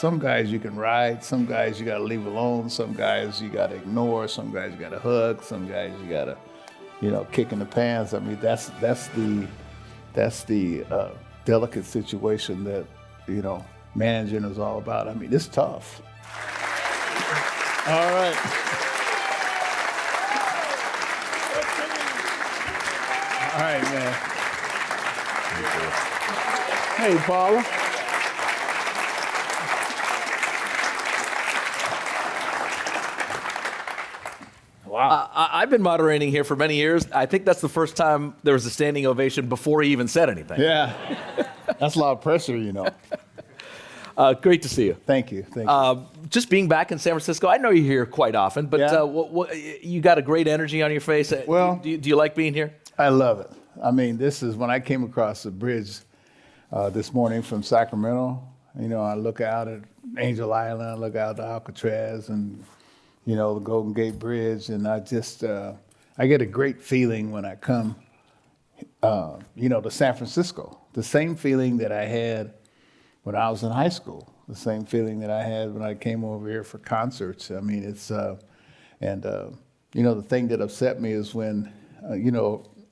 some guys you can ride, some guys you got to leave alone, some guys you got to ignore, some guys you got to hug, some guys you got to, kick in the pants. I mean, that's the delicate situation that managing is all about. I mean, it's tough. All right. All right, man. Hey, Paula. Wow. I've been moderating here for many years. I think that's the first time there was a standing ovation before he even said anything. Yeah. That's a lot of pressure, Great to see you. Thank you. Just being back in San Francisco, I know you're here quite often, but you got a great energy on your face. Well, do you like being here? I love it. I mean, this is when I came across the bridge this morning from Sacramento. I look out at Angel Island, I look out to Alcatraz and, the Golden Gate Bridge, and I just, I get a great feeling when I come, to San Francisco. The same feeling that I had when I was in high school, the same feeling that I had when I came over here for concerts. I mean, it's, the thing that upset me is when, a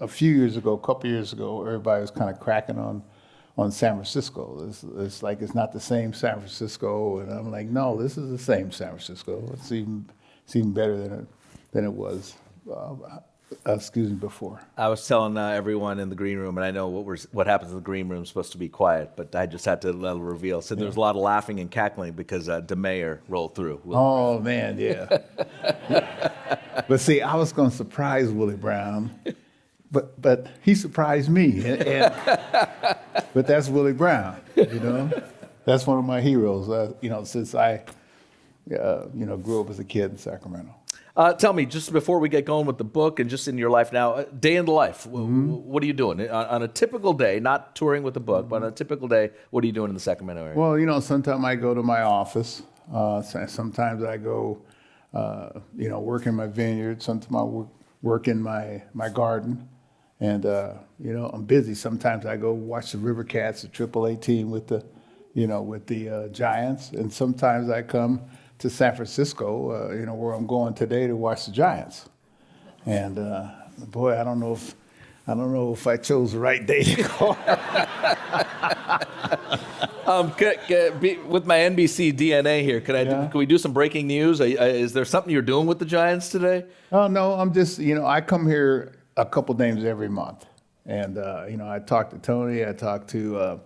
couple years ago, everybody was kind of cracking on San Francisco. It's like it's not the same San Francisco, and I'm like, no, this is the same San Francisco. It's even better than it was. Before. I was telling everyone in the green room, and I know what happens in the green room is supposed to be quiet, but I just had to let it reveal. So there was a lot of laughing and cackling because DeMayer rolled through. Oh, man, yeah. But see, I was going to surprise Willie Brown, but he surprised me. But that's Willie Brown, That's one of my heroes, since I, grew up as a kid in Sacramento. Tell me, just before we get going with the book and just in your life now, day in the life, what are you doing? On a typical day, not touring with the book, but on a typical day, what are you doing in the Sacramento area? Well, sometimes I go to my office. Sometimes I go, work in my vineyard. Sometimes I work in my garden. And, I'm busy. Sometimes I go watch the River Cats, the AAA team with the Giants. And sometimes I come to San Francisco, where I'm going today to watch the Giants. And boy, I don't know if I chose the right day to go. With my NBC DNA here, can we do some breaking news? Is there something you're doing with the Giants today? Oh no, I'm just I come here a couple times every month, and I talk to Tony, I talk to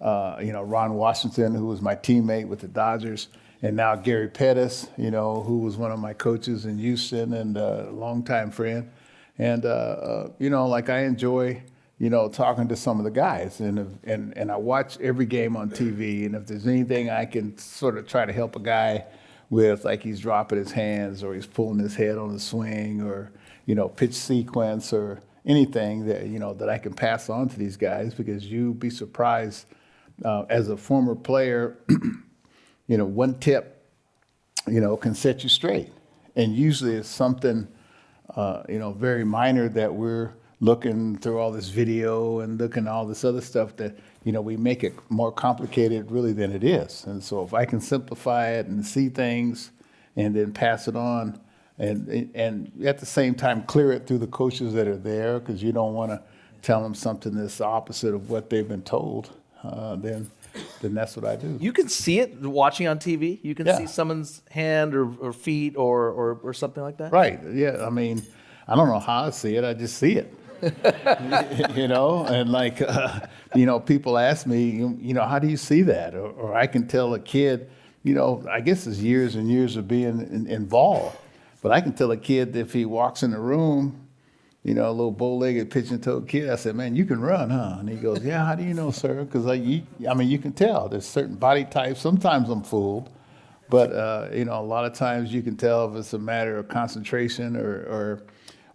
Ron Washington, who was my teammate with the Dodgers. And now Gary Pettis, who was one of my coaches in Houston and a longtime friend. And, I enjoy, talking to some of the guys. And I watch every game on TV. And if there's anything I can sort of try to help a guy with, like he's dropping his hands or he's pulling his head on the swing or, pitch sequence or anything that, that I can pass on to these guys, because you'd be surprised as a former player, one tip, can set you straight. And usually it's something, very minor that we're looking through all this video and looking at all this other stuff that, we make it more complicated really than it is. And so if I can simplify it and see things and then pass it on and at the same time clear it through the coaches that are there, because you don't want to tell them something that's the opposite of what they've been told, then that's what I do. You can see it watching on TV? You can see someone's hand or feet or something like that? Right, yeah. I mean, I don't know how I see it. I just see it. And people ask me, how do you see that? Or I can tell a kid, I guess it's years and years of being involved. But I can tell a kid if he walks in the room, a little bow-legged pigeon-toed kid, I said, man, you can run, huh? And he goes, yeah, how do you know, sir? Because, you can tell. There's certain body types. Sometimes I'm fooled. But, a lot of times you can tell if it's a matter of concentration or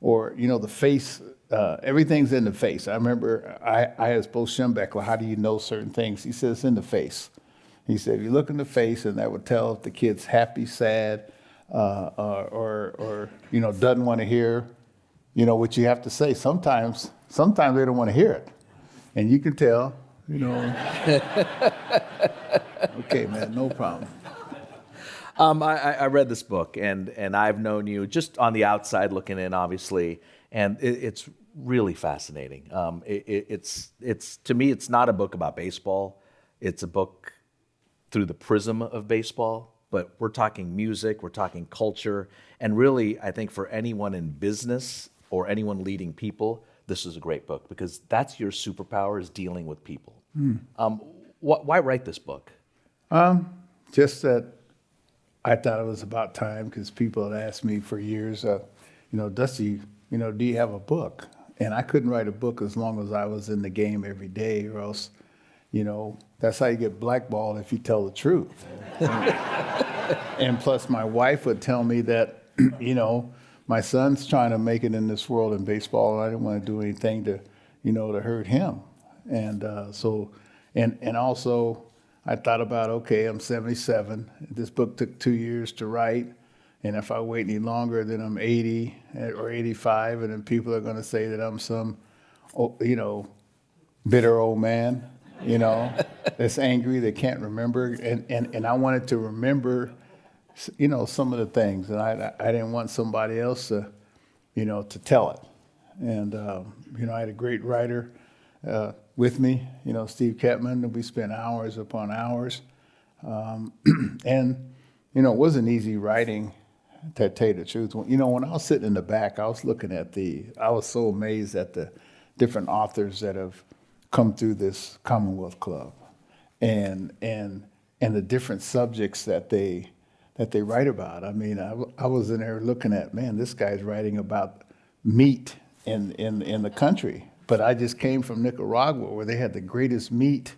the face. Everything's in the face. I remember I asked Bo Schembechler, how do you know certain things? He said, it's in the face. He said, if you look in the face, and that would tell if the kid's happy, sad, or doesn't want to hear what you have to say. Sometimes they don't want to hear it. And you can tell, Okay, man, no problem. I read this book, and I've known you just on the outside looking in, obviously, and it's really fascinating. It's to me, it's not a book about baseball. It's a book through the prism of baseball, but we're talking music, we're talking culture, and really, I think for anyone in business or anyone leading people, this is a great book because that's your superpower is dealing with people. Why write this book? Just that I thought it was about time because people had asked me for years, Dusty, do you have a book? And I couldn't write a book as long as I was in the game every day, or else, that's how you get blackballed if you tell the truth. And plus, my wife would tell me that, my son's trying to make it in this world in baseball, and I didn't want to do anything to, to hurt him. And and also, I thought about, okay, I'm 77. This book took 2 years to write. And if I wait any longer, then I'm 80 or 85. And then people are going to say that I'm some, bitter old man, that's angry, that can't remember. And I wanted to remember, some of the things. And I didn't want somebody else to, to tell it. And, I had a great writer with me, Steve Ketman, and we spent hours upon hours. And, it wasn't easy writing, to tell you the truth. When I was sitting in the back, I was looking at I was so amazed at the different authors that have come through this Commonwealth Club and the different subjects that they write about. I mean, I was in there looking at, man, this guy's writing about meat in the country. But I just came from Nicaragua, where they had the greatest meat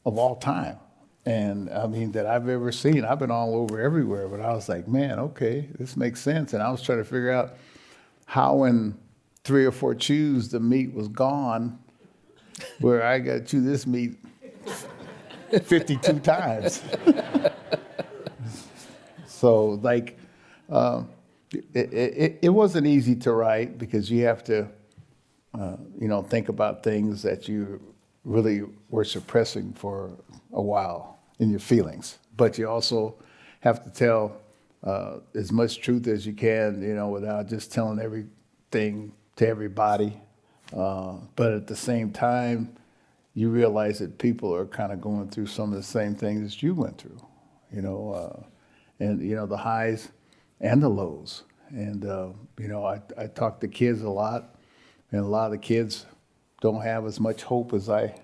of all time. And I mean, that I've ever seen. I've been all over everywhere, but I was like, man, okay, this makes sense. And I was trying to figure out how in 3 or 4 chews the meat was gone, where I got to chew this meat 52 times. So it wasn't easy to write because you have to, think about things that you really were suppressing for a while in your feelings. But you also have to tell as much truth as you can, without just telling everything to everybody. But at the same time, you realize that people are kind of going through some of the same things that you went through, and, the highs and the lows. And, I talk to kids a lot. And a lot of the kids don't have as much hope as I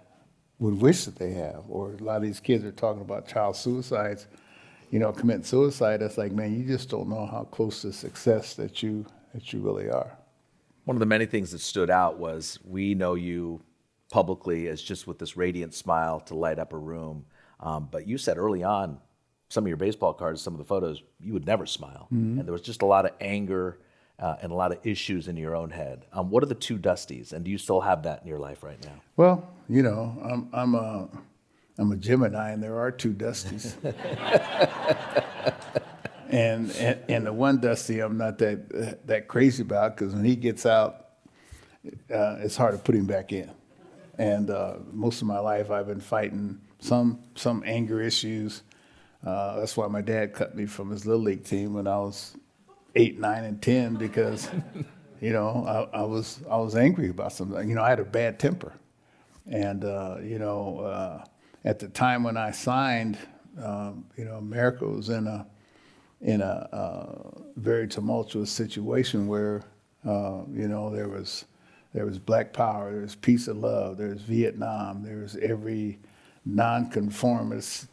would wish that they have. Or a lot of these kids are talking about child suicides, committing suicide. That's like, man, you just don't know how close to success that you really are. One of the many things that stood out was we know you publicly as just with this radiant smile to light up a room. But you said early on, some of your baseball cards, some of the photos, you would never smile. Mm-hmm. And there was just a lot of anger and a lot of issues in your own head. What are the 2 Dustys, and do you still have that in your life right now? Well, I'm a Gemini, and there are 2 Dustys. and the one Dusty I'm not that crazy about, because when he gets out, it's hard to put him back in. And most of my life I've been fighting some anger issues. That's why my dad cut me from his Little League team when I was 8, 9, and 10 because, I was angry about something. I had a bad temper, and at the time when I signed, America was in a very tumultuous situation where, there was Black Power, there was peace and love, there was Vietnam, there was every nonconformist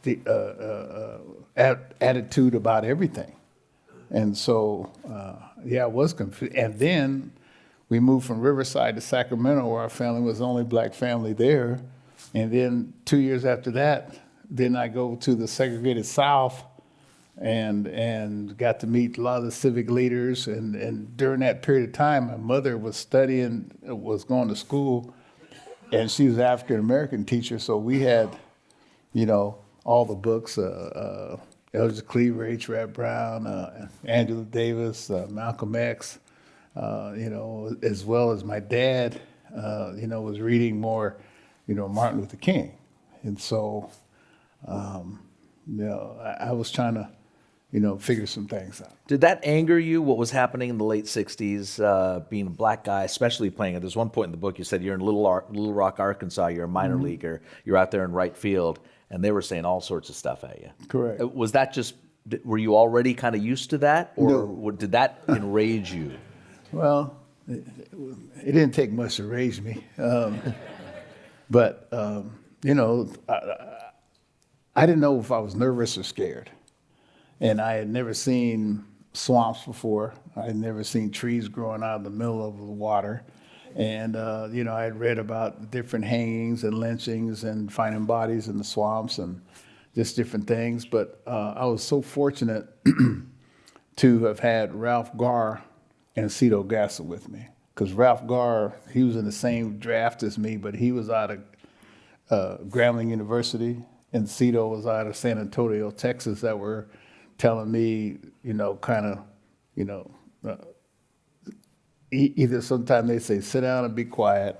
attitude about everything. And so, I was confused. And then we moved from Riverside to Sacramento, where our family was the only Black family there. And then 2 years after that, then I go to the segregated South and got to meet a lot of the civic leaders. And during that period of time, my mother was going to school, and she was an African-American teacher. So we had, all the books, Elder Cleaver, H. Rap Brown, Angela Davis, Malcolm X, as well as my dad, was reading more, Martin Luther King. And so I was trying to, figure some things out. Did that anger you, what was happening in the late 60s, being a black guy, especially playing? There's one point in the book you said you're in Little Rock, Arkansas, you're a minor leaguer, you're out there in right field, and they were saying all sorts of stuff at you. Correct. Was that just, were you already kind of used to that, or No. did that enrage you? Well, it didn't take much to raise me. But, I didn't know if I was nervous or scared. And I had never seen swamps before. I had never seen trees growing out of the middle of the water. And, I had read about different hangings and lynchings and finding bodies in the swamps and just different things. But I was so fortunate to have had Ralph Garr and Cito Gasser with me. Because Ralph Garr, he was in the same draft as me, but he was out of Grambling University, and Cito was out of San Antonio, Texas, that were telling me, either sometimes they say, sit down and be quiet,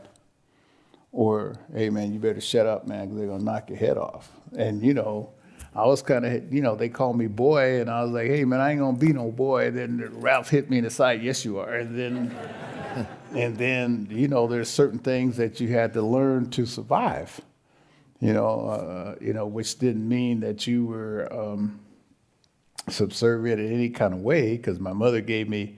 or, hey, man, you better shut up, man, because they're going to knock your head off. And, I was kind of, they called me boy, and I was like, hey, man, I ain't going to be no boy. Then Ralph hit me in the side, yes, you are. And then, there's certain things that you had to learn to survive, which didn't mean that you were subservient in any kind of way, because my mother gave me,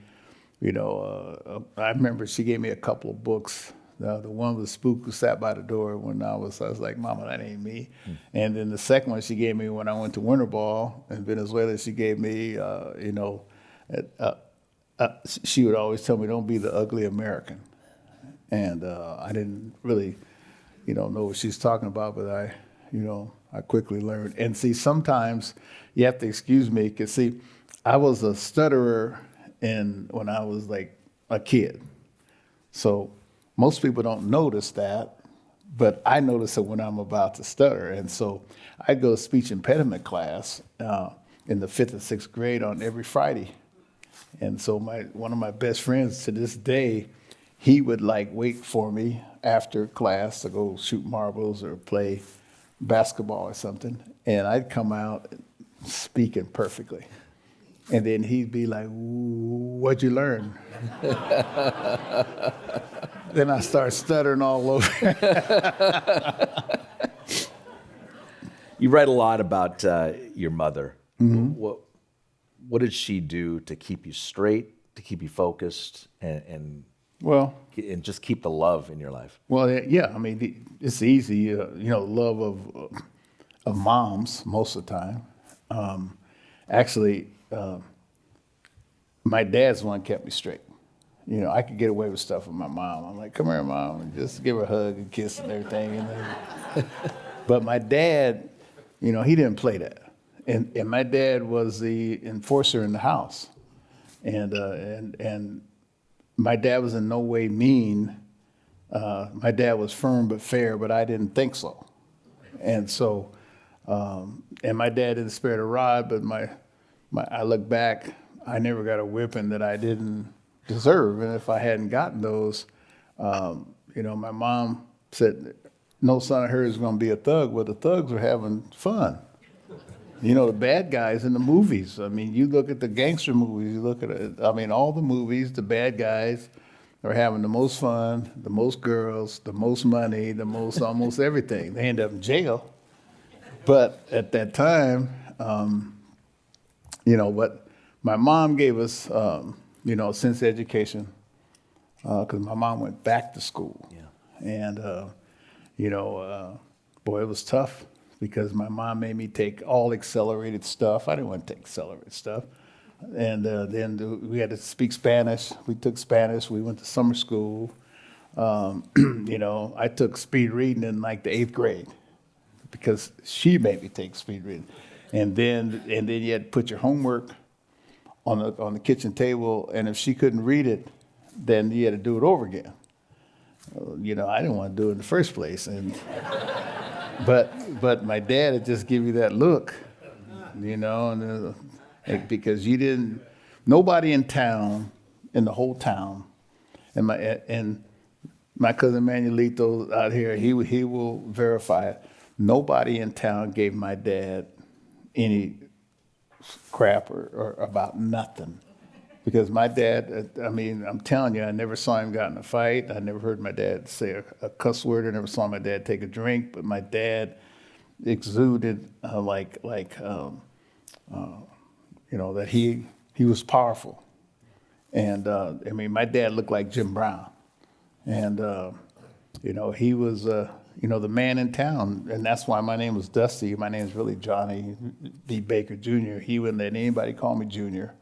I remember she gave me a couple of books. The one was Spook Who Sat by the Door when I was like, Mama, that ain't me. And then the second one she gave me when I went to Winter Ball in Venezuela, she gave me, she would always tell me, don't be the ugly American. And I didn't really, know what she's talking about, but I quickly learned. And see, sometimes you have to excuse me, because see, I was a stutterer when I was like a kid. So most people don't notice that, but I notice it when I'm about to stutter. And so I go to speech impediment class in the 5th and 6th grade on every Friday. And so one of my best friends to this day, he would wait for me after class to go shoot marbles or play basketball or something. And I'd come out speaking perfectly. And then he'd be like, what'd you learn? Then I start stuttering all over. You write a lot about your mother. Mm-hmm. What did she do to keep you straight, to keep you focused, and just keep the love in your life? Well, yeah, I mean, it's easy, love of moms most of the time. Actually, my dad's the one kept me straight. I could get away with stuff with my mom. I'm like, come here, Mom, and just give her a hug and kiss and everything. But my dad, he didn't play that. And my dad was the enforcer in the house. And my dad was in no way mean. My dad was firm but fair, but I didn't think so. And so, and my dad didn't spare the rod, but I look back, I never got a whipping that I didn't deserve. And if I hadn't gotten those, my mom said, no son of hers is going to be a thug. Well, the thugs were having fun. The bad guys in the movies. I mean, you look at the gangster movies, you look at it, all the movies, the bad guys are having the most fun, the most girls, the most money, the most almost everything. They end up in jail. But at that time, but my mom gave us, sense education, because my mom went back to school. Yeah. And, boy, it was tough, because my mom made me take all accelerated stuff. I didn't want to take accelerated stuff. And then we had to speak Spanish. We took Spanish. We went to summer school. I took speed reading in the 8th grade, because she made me take speed reading. And then you had to put your homework on the kitchen table, and if she couldn't read it, then you had to do it over again. I didn't want to do it in the first place, but my dad would just give you that look, because nobody in the whole town, and my cousin Manuelito out here, he will verify it. nobody in town gave my dad any crap or about nothing. Because my dad, I mean, I'm telling you, I never saw him get in a fight. I never heard my dad say a cuss word. I never saw my dad take a drink. But my dad exuded that he was powerful. And I mean, my dad looked like Jim Brown. And, he was, the man in town. And that's why my name was Dusty. My name is really Johnny D. Baker Jr. He wouldn't let anybody call me Junior.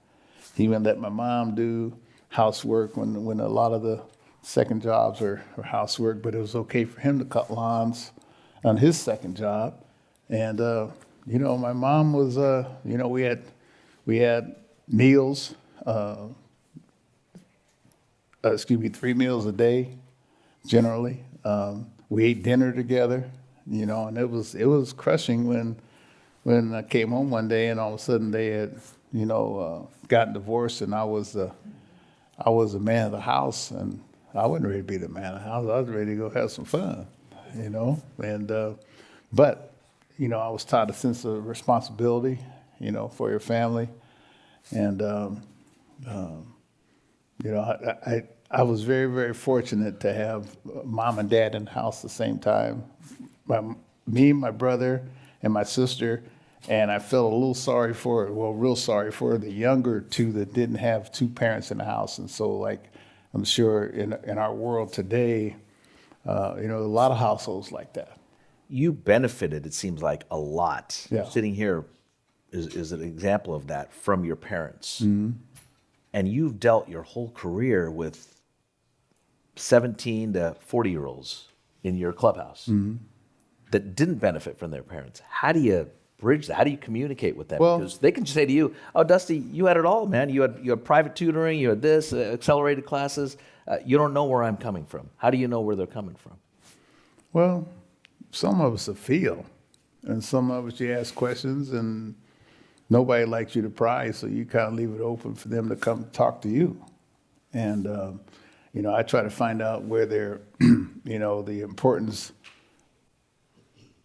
He wouldn't let my mom do housework when a lot of the second jobs are housework, but it was okay for him to cut lawns on his second job. And, my mom was, we had meals, 3 meals a day, generally. We ate dinner together, and it was crushing when I came home one day and all of a sudden they had, gotten divorced and I was the man of the house, and I wasn't ready to be the man of the house. I was ready to go have some fun, and but I was taught a sense of responsibility, for your family, and I was very, very fortunate to have mom and dad in the house at the same time. Me, my brother, and my sister. And I felt a little sorry for real sorry for the younger two that didn't have two parents in the house. And so, I'm sure in our world today, a lot of households like that. You benefited, it seems like, a lot. Yeah. Sitting here is an example of that from your parents. Mm-hmm. And you've dealt your whole career with 17 to 40-year-olds in your clubhouse that didn't benefit from their parents. How do you bridge that? How do you communicate with them? Well, because they can just say to you, "Oh, Dusty, you had it all, man. You had private tutoring, you had this, accelerated classes. You don't know where I'm coming from." How do you know where they're coming from? Well, some of us feel, and some of us you ask questions, and nobody likes you to pry, so you kind of leave it open for them to come talk to you. And I try to find out where they're, the importance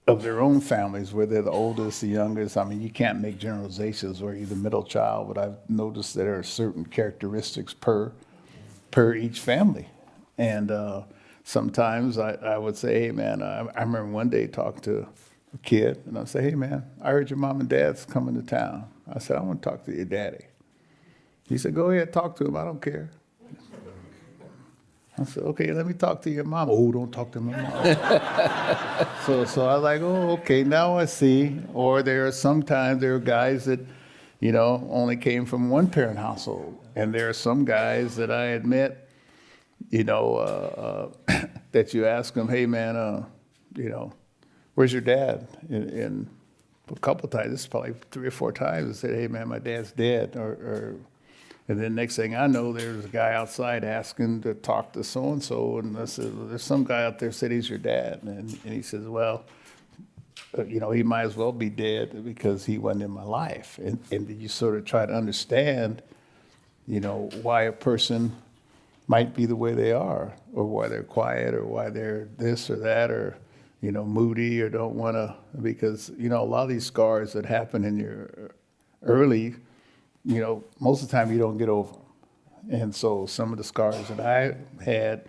of their own families, where they're the oldest, the youngest. I mean, you can't make generalizations or you're the middle child, but I've noticed there are certain characteristics per each family. And sometimes I would say, hey, man, I remember one day talking to a kid, and I say, hey, man, I heard your mom and dad's coming to town. I said, I want to talk to your daddy. He said, go ahead, talk to him. I don't care. I said, okay, let me talk to your mom. Oh, don't talk to my mom. So I was like, oh, okay, now I see. Or there are guys that, only came from one parent household. And there are some guys that I admit, that you ask them, hey, man, where's your dad? And a couple of times, this is probably 3 or 4 times, I said, hey, man, my dad's dead. And then next thing I know, there's a guy outside asking to talk to so-and-so. And I said, well, there's some guy out there said he's your dad. And he says, well, he might as well be dead because he wasn't in my life. And you sort of try to understand, why a person might be the way they are, or why they're quiet, or why they're this or that, or, moody, or don't want to, because, a lot of these scars that happen in your early, most of the time you don't get over them. And so some of the scars that I had,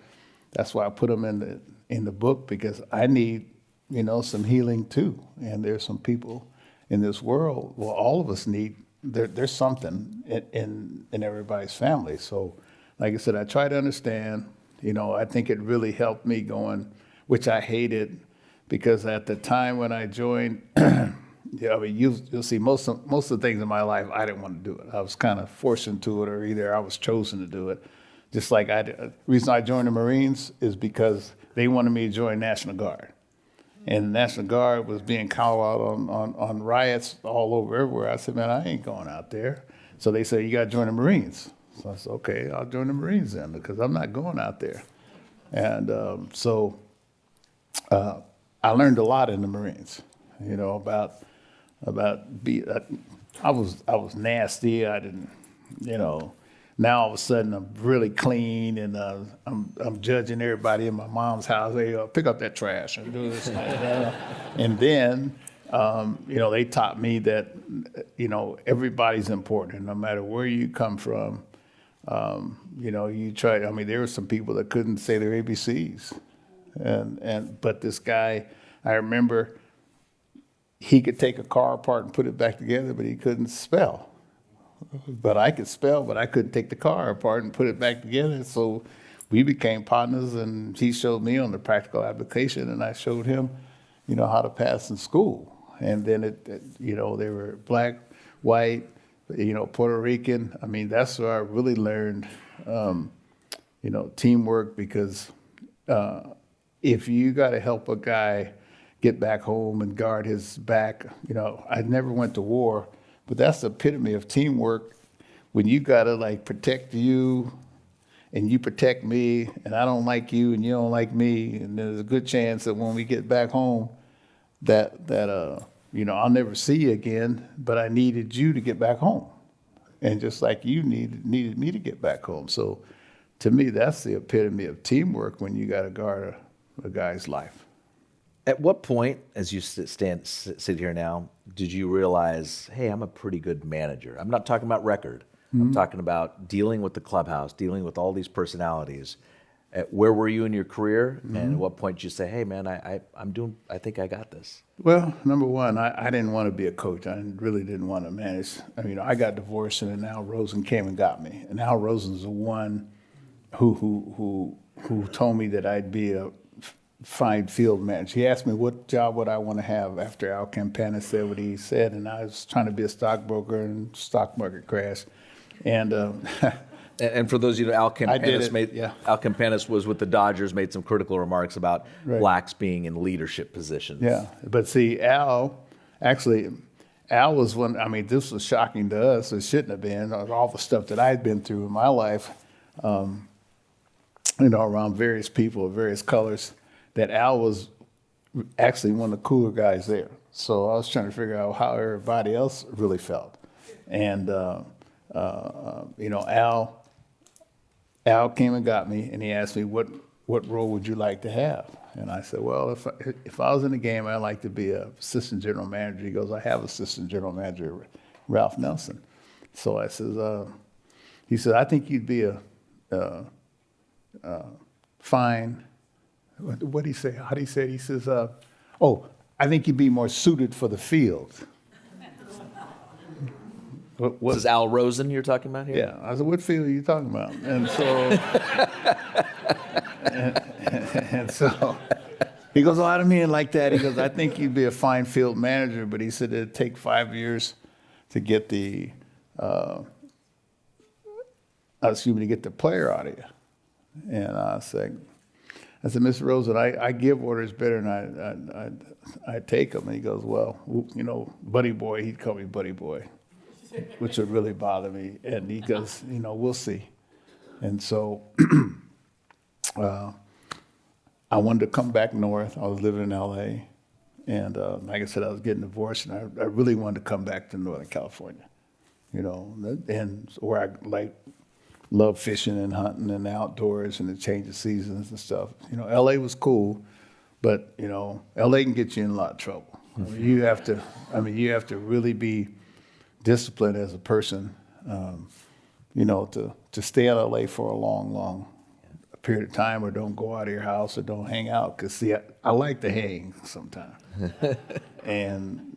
that's why I put them in the book, because I need, some healing too. And there's some people in this world, well, all of us need, there's something in everybody's family. So like I said, I try to understand, I think it really helped me going, which I hated, because at the time when I joined, you'll see most of the things in my life, I didn't want to do it. I was kind of forced into it, or either I was chosen to do it. Just like the reason I joined the Marines is because they wanted me to join National Guard. And the National Guard was being called out on riots all over everywhere. I said, man, I ain't going out there. So they said, you got to join the Marines. So I said, okay, I'll join the Marines then, because I'm not going out there. And I learned a lot in the Marines, about I was nasty. I didn't, now all of a sudden I'm really clean, and I'm judging everybody in my mom's house. Hey, pick up that trash and do this. And then, they taught me that, everybody's important, and no matter where you come from, you try. I mean, there were some people that couldn't say their ABCs, but this guy, I remember, he could take a car apart and put it back together, but he couldn't spell. But I could spell, but I couldn't take the car apart and put it back together. So we became partners, and he showed me on the practical application, and I showed him, how to pass in school. And then they were black, white, Puerto Rican. I mean, that's where I really learned, teamwork, because if you got to help a guy get back home and guard his back, I never went to war, but that's the epitome of teamwork, when you got to protect you and you protect me, and I don't like you and you don't like me, and there's a good chance that when we get back home that I'll never see you again, but I needed you to get back home. And just like you needed me to get back home. So to me, that's the epitome of teamwork, when you got to guard a guy's life. At what point, as you sit here now, did you realize, hey, I'm a pretty good manager? I'm not talking about record. I'm talking about dealing with the clubhouse, dealing with all these personalities. Where were you in your career? And at what point did you say, hey, man, I think I got this? Well, number one, I didn't want to be a coach. I really didn't want to manage. I got divorced, and then Al Rosen came and got me. And Al Rosen's the one who told me that I'd be a fine field manager. He asked me what job would I want to have after Al Campana said what he said, and I was trying to be a stockbroker, and stock market crashed. And and for those of you Al Campanis Al Campanis was with the Dodgers, made some critical remarks about blacks being in leadership positions. Yeah, but see, Al was one. This was shocking to us. It shouldn't have been. All the stuff that I'd been through in my life, around various people of various colors, that Al was actually one of the cooler guys there. So I was trying to figure out how everybody else really felt. And, Al came and got me, and he asked me, what role would you like to have? And I said, well, if I was in the game, I'd like to be an assistant general manager. He goes, I have assistant general manager, Ralph Nelson. So I says, he said, I think you'd be a fine, what did he say? How did he say it? He says, I think you'd be more suited for the field. This is Al Rosen you're talking about here? Yeah. I said, what field are you talking about? And so, and so he goes, I don't mean it like that. He goes, I think you'd be a fine field manager, but he said it'd take 5 years to get the player out of you. And I said, Mr. Rosen, I give orders better than I take them. And he goes, well, buddy boy, he'd call me buddy boy, which would really bother me. And he goes, we'll see. And so I wanted to come back north. I was living in L.A. And like I said, I was getting divorced, and I really wanted to come back to Northern California, and where I love fishing and hunting and outdoors and the change of seasons and stuff. L.A. was cool, but, L.A. can get you in a lot of trouble. You have to really be disciplined as a person, to stay in LA for a long period of time, or don't go out of your house, or don't hang out. Because, see, I like to hang sometimes. And,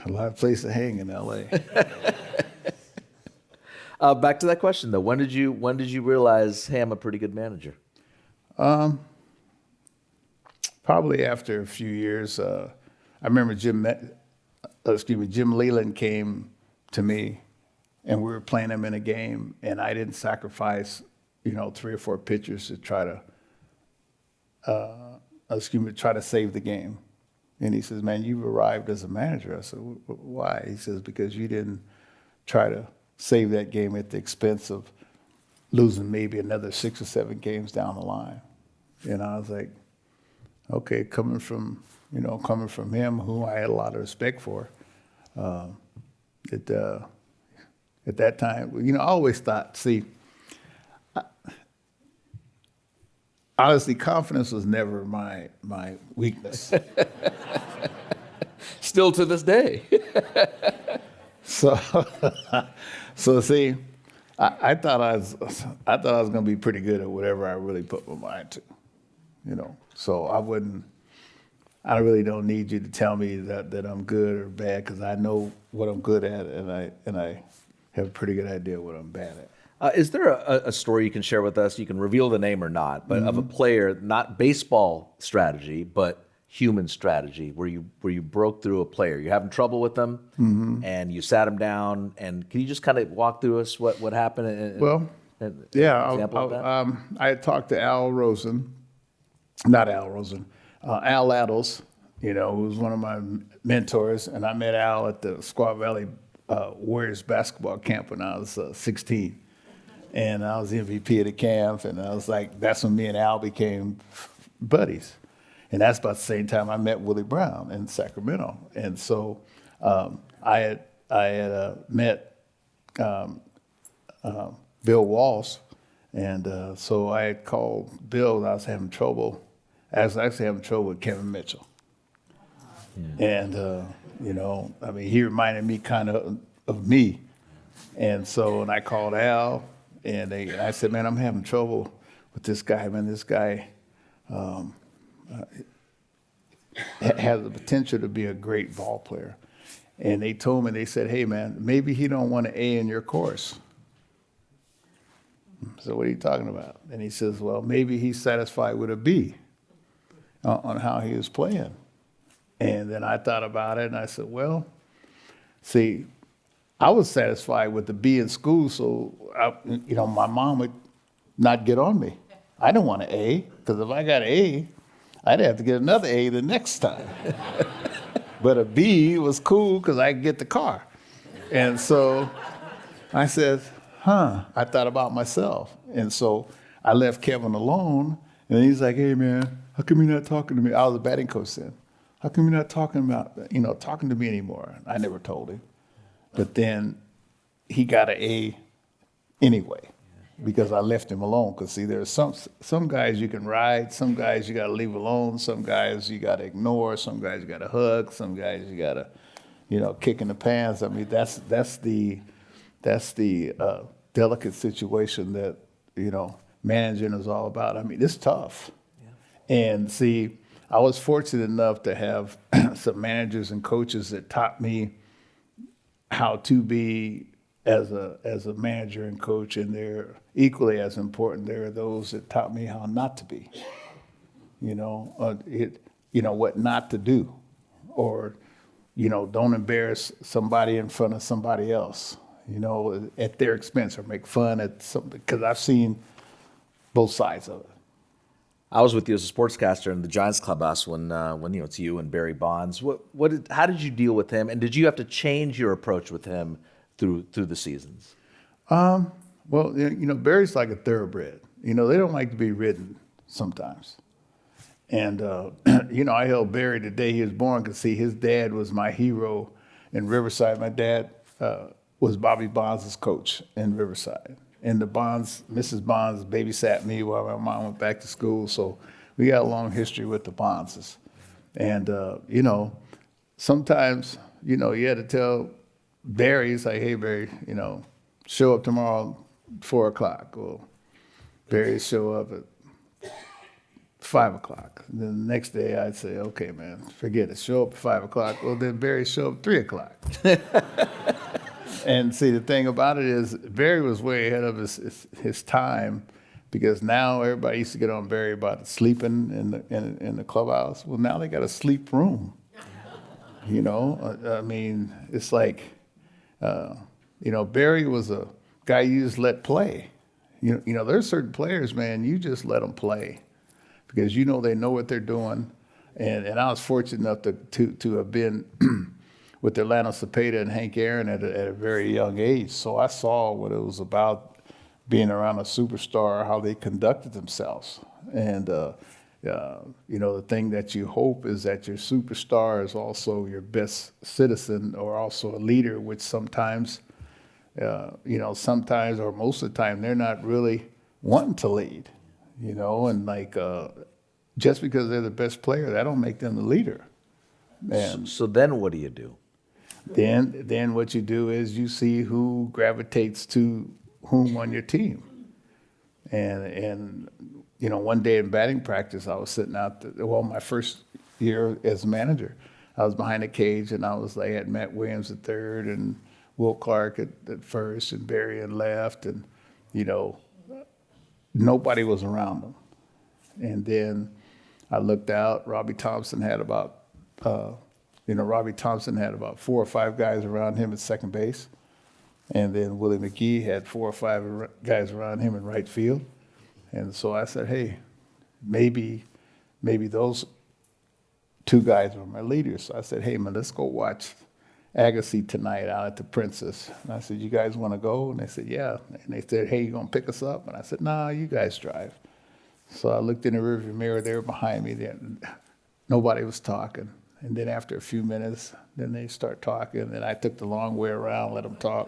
a lot of places to hang in LA. Back to that question, though. When did you realize, hey, I'm a pretty good manager? Probably after a few years. I remember Jim Leland came to me, and we were playing him in a game, and I didn't sacrifice, 3 or 4 pitchers to try to save the game. And he says, man, you've arrived as a manager. I said, why? He says, because you didn't try to save that game at the expense of losing maybe another 6 or 7 games down the line. And I was like, okay, coming from him, who I had a lot of respect for, at that time. You know, I always thought, see, honestly, confidence was never my weakness. Still to this day. So, so see, I thought I was going to be pretty good at whatever I really put my mind to, you know. So I really don't need you to tell me that I'm good or bad, because I know what I'm good at, and I have a pretty good idea what I'm bad at. Is there a story you can share with us? You can reveal the name or not, but of a player, not baseball strategy, but human strategy, where you broke through a player. You're having trouble with them, and you sat him down. And can you just kind of walk through us what happened? Well, yeah, I had talked to Al Laddles, you know, who was one of my mentors, and I met Al at the Squaw Valley Warriors basketball camp when I was 16. And I was MVP of the camp, and I was like, that's when me and Al became buddies. And that's about the same time I met Willie Brown in Sacramento. And so I had met Bill Walsh, and so I had called Bill, and I was having trouble. I was actually having trouble with Kevin Mitchell. Yeah. And, you know, I mean, he reminded me kind of me. And so when I called Al, and I said, man, I'm having trouble with this guy. Man, this guy has the potential to be a great ball player. And they told me, they said, hey, man, maybe he don't want an A in your course. So what are you talking about? And he says, well, maybe he's satisfied with a B on how he was playing. And then I thought about it, and I said, well, see, I was satisfied with the B in school, so you know, my mom would not get on me. I didn't want an A, because if I got an A, I'd have to get another A the next time. But a B was cool because I could get the car. And so I said, I thought about myself. And so I left Kevin alone, and he's like, hey, man, how come you're not talking to me? I was a batting coach then. How come you're not talking to me anymore? I never told him. But then he got an A anyway, because I left him alone. Because see, there's some guys you can ride, some guys you got to leave alone, some guys you got to ignore, some guys you got to hug, some guys you got to, you know, kick in the pants. I mean, that's the delicate situation that, you know, managing is all about. I mean, it's tough. Yeah. And see, I was fortunate enough to have some managers and coaches that taught me how to be as a manager and coach, and they're equally as important. There are those that taught me how not to be. You know, what not to do, or, you know, don't embarrass somebody in front of somebody else, you know, at their expense, or make fun at something, because I've seen both sides of it. I was with you as a sportscaster in the Giants clubhouse when you know, it's you and Barry Bonds. How did you deal with him, and did you have to change your approach with him through the seasons? Well, you know, Barry's like a thoroughbred. You know, they don't like to be ridden sometimes. And you know, I held Barry the day he was born, because see, his dad was my hero in Riverside. My dad was Bobby Bonds' coach in Riverside. And Mrs. Bonds babysat me while my mom went back to school. So we got a long history with the Bondses. And, you know, sometimes, you know, you had to tell Barry, he's like, hey, Barry, you know, show up tomorrow at 4 o'clock. Well, Barry show up at 5 o'clock. And then the next day I'd say, okay, man, forget it. Show up at 5 o'clock. Well, then Barry show up at 3 o'clock. And see, the thing about it is, Barry was way ahead of his time, because now everybody used to get on Barry about sleeping in the clubhouse. Well, now they got a sleep room. You know, I mean, it's like, you know, Barry was a guy you just let play. You know, there's certain players, man, you just let them play, because you know they know what they're doing. And I was fortunate enough to have been with Orlando Cepeda and Hank Aaron at a very young age. So I saw what it was about being around a superstar, how they conducted themselves. And, you know, the thing that you hope is that your superstar is also your best citizen, or also a leader, which sometimes sometimes or most of the time they're not really wanting to lead, and like just because they're the best player, that don't make them the leader. And So then what do you do? then what you do is you see who gravitates to whom on your team. And one day in batting practice, I was sitting out my first year as manager, I was behind the cage, and I had Matt Williams at third and Will Clark at first and Barry at left, and nobody was around them. And then I looked out. Robbie Thompson had about 4 or 5 guys around him at second base, and then Willie McGee had 4 or 5 guys around him in right field. And so I said, hey, maybe those 2 guys were my leaders. So I said, hey, man, let's go watch Agassi tonight out at the Princess. And I said, you guys want to go? And they said, yeah. And they said, hey, you going to pick us up? And I said, nah, you guys drive. So I looked in the rearview mirror. They were behind me. Nobody was talking. And then after a few minutes, then they start talking. And I took the long way around, let them talk.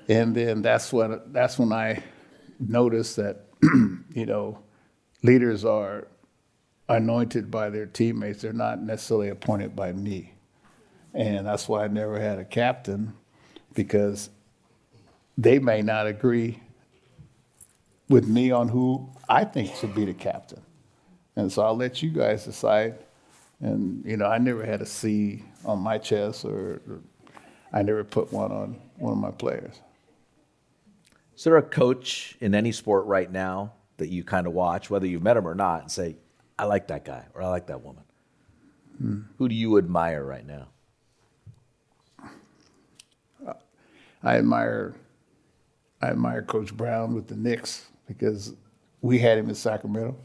And then that's when I noticed that, leaders are anointed by their teammates. They're not necessarily appointed by me. And that's why I never had a captain, because they may not agree with me on who I think should be the captain. And so I'll let you guys decide. And, I never had a C on my chest, or I never put one on one of my players. Is there a coach in any sport right now that you kind of watch, whether you've met him or not, and say, I like that guy or I like that woman? Who do you admire right now? I admire Coach Brown with the Knicks, because we had him in Sacramento,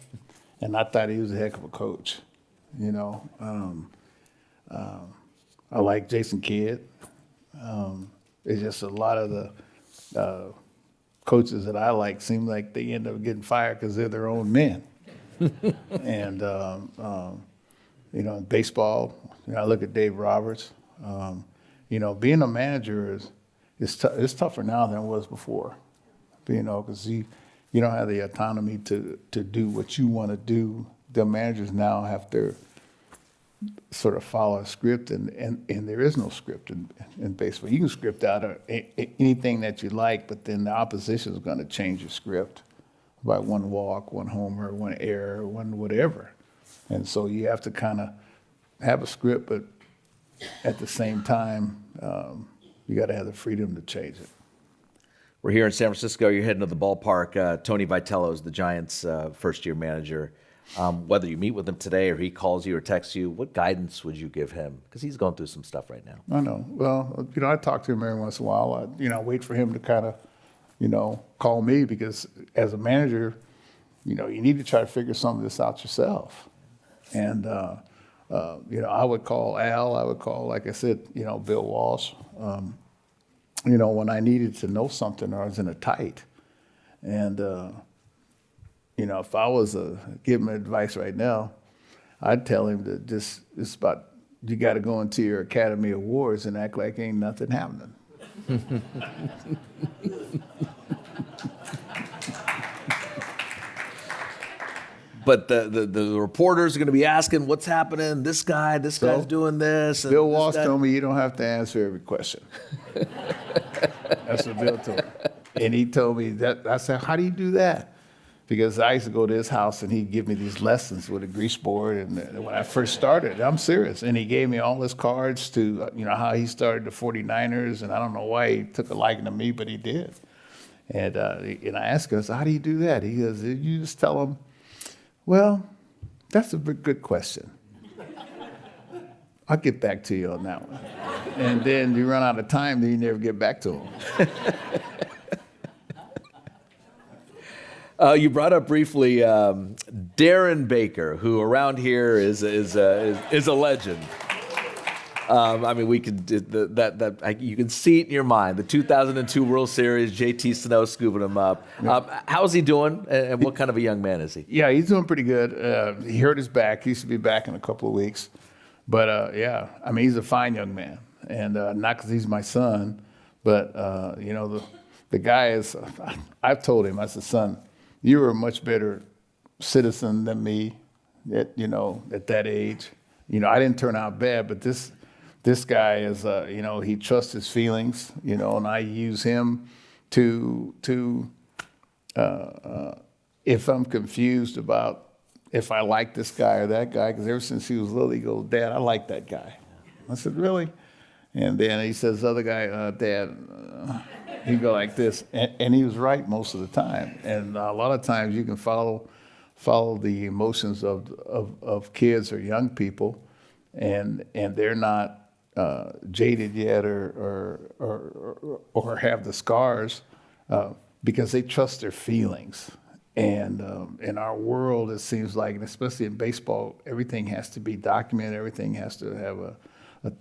and I thought he was a heck of a coach. I like Jason Kidd. It's just a lot of the coaches that I like seem like they end up getting fired because they're their own men. And in baseball, I look at Dave Roberts. Being a manager is tougher now than it was before. Because you don't have the autonomy to do what you want to do. The managers now have to sort of follow a script, and there is no script in baseball. You can script out anything that you like, but then the opposition is going to change your script by 1 walk, 1 homer, 1 error, 1 whatever. And so you have to kind of have a script, but at the same time, you got to have the freedom to change it. We're here in San Francisco. You're heading to the ballpark. Tony Vitello is the Giants' first-year manager. Whether you meet with him today or he calls you or texts you, what guidance would you give him? Because he's going through some stuff right now. I know. Well, I talk to him every once in a while. I wait for him to kind of, call me, because as a manager, you need to try to figure some of this out yourself. And, I would call Al. I would call, like I said, Bill Walsh. When I needed to know something or I was in a tight. And, if I was give him advice right now, I'd tell him that it's about, you got to go into your Academy Awards and act like ain't nothing happening. But the reporters are going to be asking, what's happening? This guy's doing this. And Bill Walsh told me you don't have to answer every question. That's what Bill told me. And he told me that. I said, how do you do that? Because I used to go to his house and he'd give me these lessons with a grease board. And when I first started, I'm serious. And he gave me all his cards to, how he started the 49ers. And I don't know why he took a liking to me, but he did. And I asked him, how do you do that? He goes, you just tell him, well, that's a good question. I'll get back to you on that one. And then you run out of time, then you never get back to him. You brought up briefly Darren Baker, who around here is a legend. We could you can see it in your mind. The 2002 World Series, JT Snow scooping him up. How's he doing, and what kind of a young man is he? Yeah, he's doing pretty good. He hurt his back. He should be back in a couple of weeks. But he's a fine young man, and not because he's my son, But the guy is. I've told him, I said, son, you were a much better citizen than me at that age. I didn't turn out bad, but this guy is he trusts his feelings, and I use him to if I'm confused about if I like this guy or that guy, because ever since he was little, he goes, Dad, I like that guy. I said, really? And then he says, the other guy, Dad, he'd go like this. And he was right most of the time. And a lot of times you can follow the emotions of kids or young people, and they're not jaded yet or have the scars because they trust their feelings. And in our world, it seems like, and especially in baseball, everything has to be documented, everything has to have a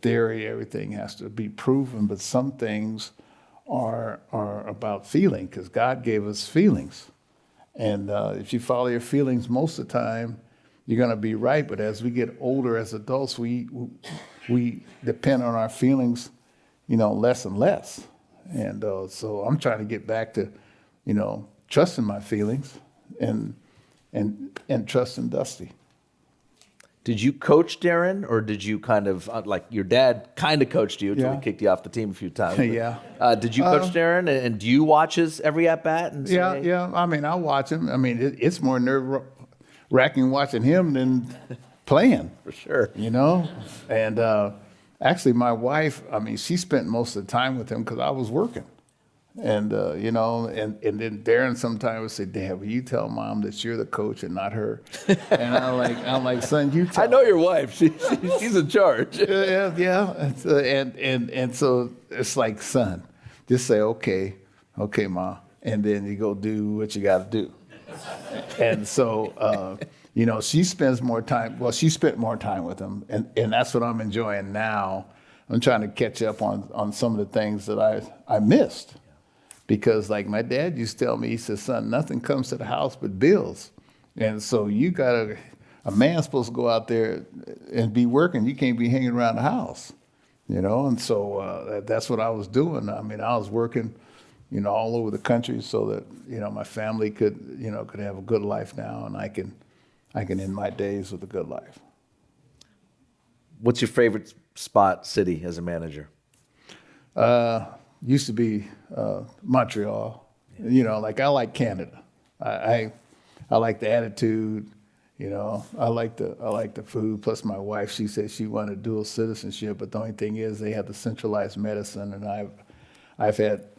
theory, everything has to be proven, but some things are about feeling, because God gave us feelings. And if you follow your feelings most of the time, you're going to be right. But as we get older as adults, we depend on our feelings, less and less. And so I'm trying to get back to, trusting my feelings and trusting Dusty. Did you coach Darren, or did you kind of, like your dad kind of coached you until he kicked you off the team a few times? Yeah. Did you coach Darren, and do you watch his every at-bat? And say, Yeah. I mean, I watch him. I mean, it's more nerve-wracking watching him than playing. For sure. And actually, my wife, I mean, she spent most of the time with him because I was working. And, and then Darren sometimes would say, Dad, will you tell Mom that you're the coach and not her? And I'm like, son, you tell I know your wife. She's in charge. Yeah. And so it's like, son, just say, okay, Ma. And then you go do what you got to do. And so, she spends more time. Well, she spent more time with him. And that's what I'm enjoying now. I'm trying to catch up on some of the things that I missed. Because like my dad used to tell me, he says, son, nothing comes to the house but bills. And so a man's supposed to go out there and be working. You can't be hanging around the house, And so that's what I was doing. I mean, I was working, all over the country so that, my family could have a good life now, and I can end my days with a good life. What's your favorite city as a manager? Used to be Montreal. I like Canada. I like the attitude. I like the food. Plus, my wife, she said she wanted dual citizenship, but the only thing is they have the centralized medicine, and I'm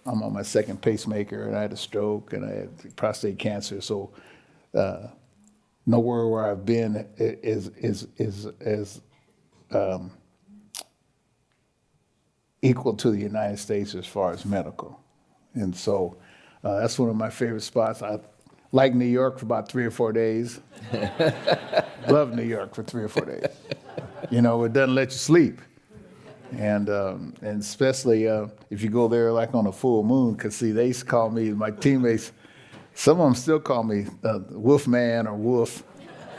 on my second pacemaker, and I had a stroke, and I had prostate cancer. So nowhere where I've been is equal to the United States as far as medical. And so that's one of my favorite spots. I like New York for about 3 or 4 days. Love New York for 3 or 4 days. It doesn't let you sleep. And especially if you go there like on a full moon, because see, they used to call me, my teammates, some of them still call me Wolf Man or Wolf.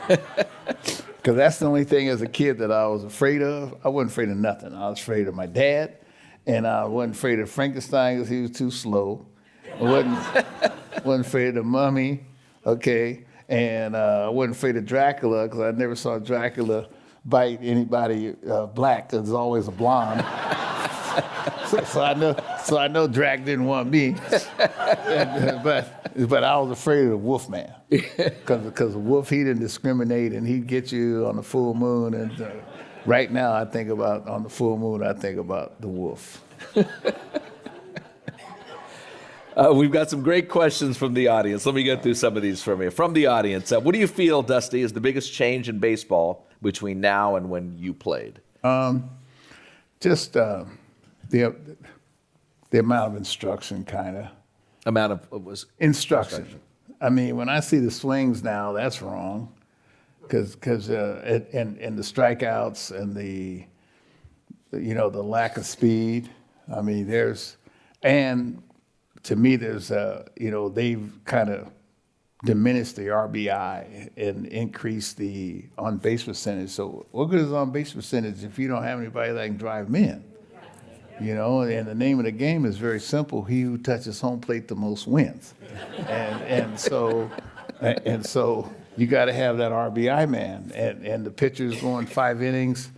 Because that's the only thing as a kid that I was afraid of. I wasn't afraid of nothing. I was afraid of my dad, and I wasn't afraid of Frankenstein because he was too slow. I wasn't afraid of the mummy, okay? And I wasn't afraid of Dracula because I never saw Dracula bite anybody black, because there's always a blonde. So I know Drac didn't want me, but I was afraid of the Wolf Man, because the wolf, he didn't discriminate, and he'd get you on the full moon. And right now, on the full moon, I think about the wolf. We've got some great questions from the audience. Let me get through some of these from you. From the audience, what do you feel, Dusty, is the biggest change in baseball between now and when you played? Just the amount of instruction, kind of. Amount of was instruction. I mean, when I see the swings now, that's wrong, because and the strikeouts and the lack of speed. I mean, to me, there's they've kind of diminished the RBI and increased the on base percentage. So what good is on base percentage if you don't have anybody that can drive them in? You know, and the name of the game is very simple. He who touches home plate the most wins. And so you got to have that RBI man. And the pitcher's going 5 innings,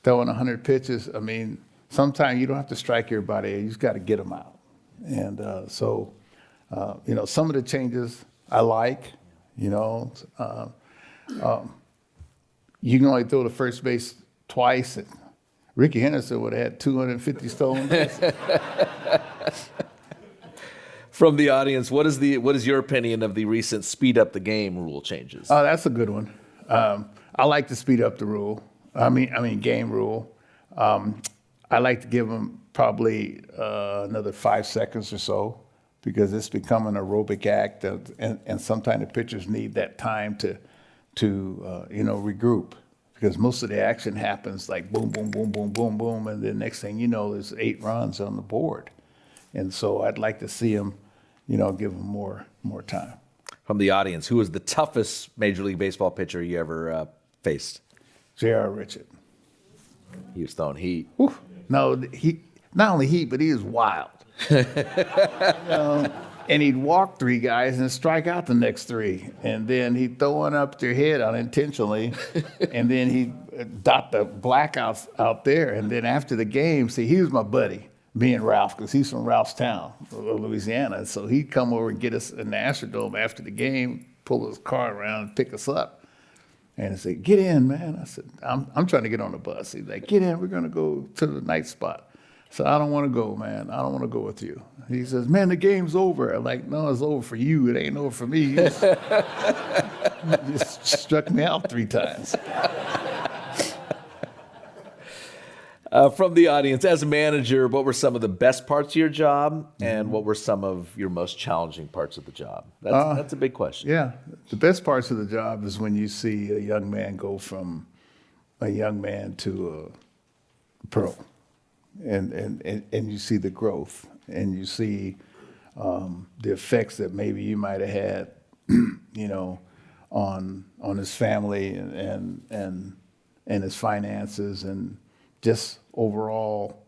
throwing 100 pitches. I mean, sometimes you don't have to strike everybody. You just got to get them out. And you know, some of the changes I like, you know. You can only throw to first base twice. And Ricky Henderson would have had 250 stolen bases. From the audience, what is your opinion of the recent speed up the game rule changes? Oh, that's a good one. I like to speed up the rule. I mean game rule. I like to give them probably another 5 seconds or so because it's become an aerobic act, and sometimes the pitchers need that time to you know, regroup, because most of the action happens like boom, boom, boom, boom, boom, boom, and then next thing you know, there's 8 runs on the board. And so I'd like to see them, you know, give them more time. From the audience, who was the toughest Major League Baseball pitcher you ever faced? J.R. Richard. He was throwing heat. Whew. No, he not only heat, but he was wild. You know, and he'd walk 3 guys and strike out the next 3. And then he'd throw one up their head unintentionally. And then he'd dot the blackouts out there. And then after the game, see, he was my buddy, me and Ralph, because he's from Ralphstown, Louisiana. So he'd come over and get us in the Astrodome after the game, pull his car around and pick us up. And he said, "Get in, man." I said, I'm trying to get on the bus. He's like, "Get in, we're going to go to the night spot." So I don't want to go, man. I don't want to go with you. He says, "Man, the game's over." I'm like, "No, it's over for you. It ain't over for me." You just struck me out 3 times. From the audience, as a manager, what were some of the best parts of your job, and what were some of your most challenging parts of the job? That's a big question. Yeah, the best parts of the job is when you see a young man go from a young man to a pro, and you see the growth, and you see the effects that maybe you might have had, you know, on his family and his finances, and just overall,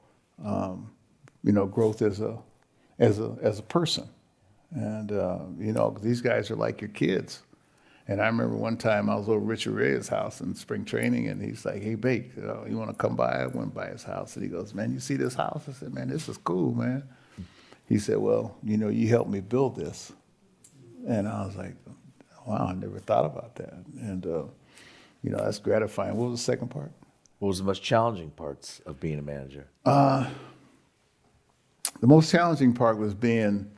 you know, growth as a person. And you know, these guys are like your kids. And I remember one time I was over Richard Reyes' house in spring training, and he's like, "Hey, Bake, you want to come by?" I went by his house, and he goes, "Man, you see this house?" I said, "Man, this is cool, man." He said, "Well, you know, you helped me build this." And I was like, "Wow, I never thought about that." And you know, that's gratifying. What was the second part? What was the most challenging parts of being a manager? The most challenging part was being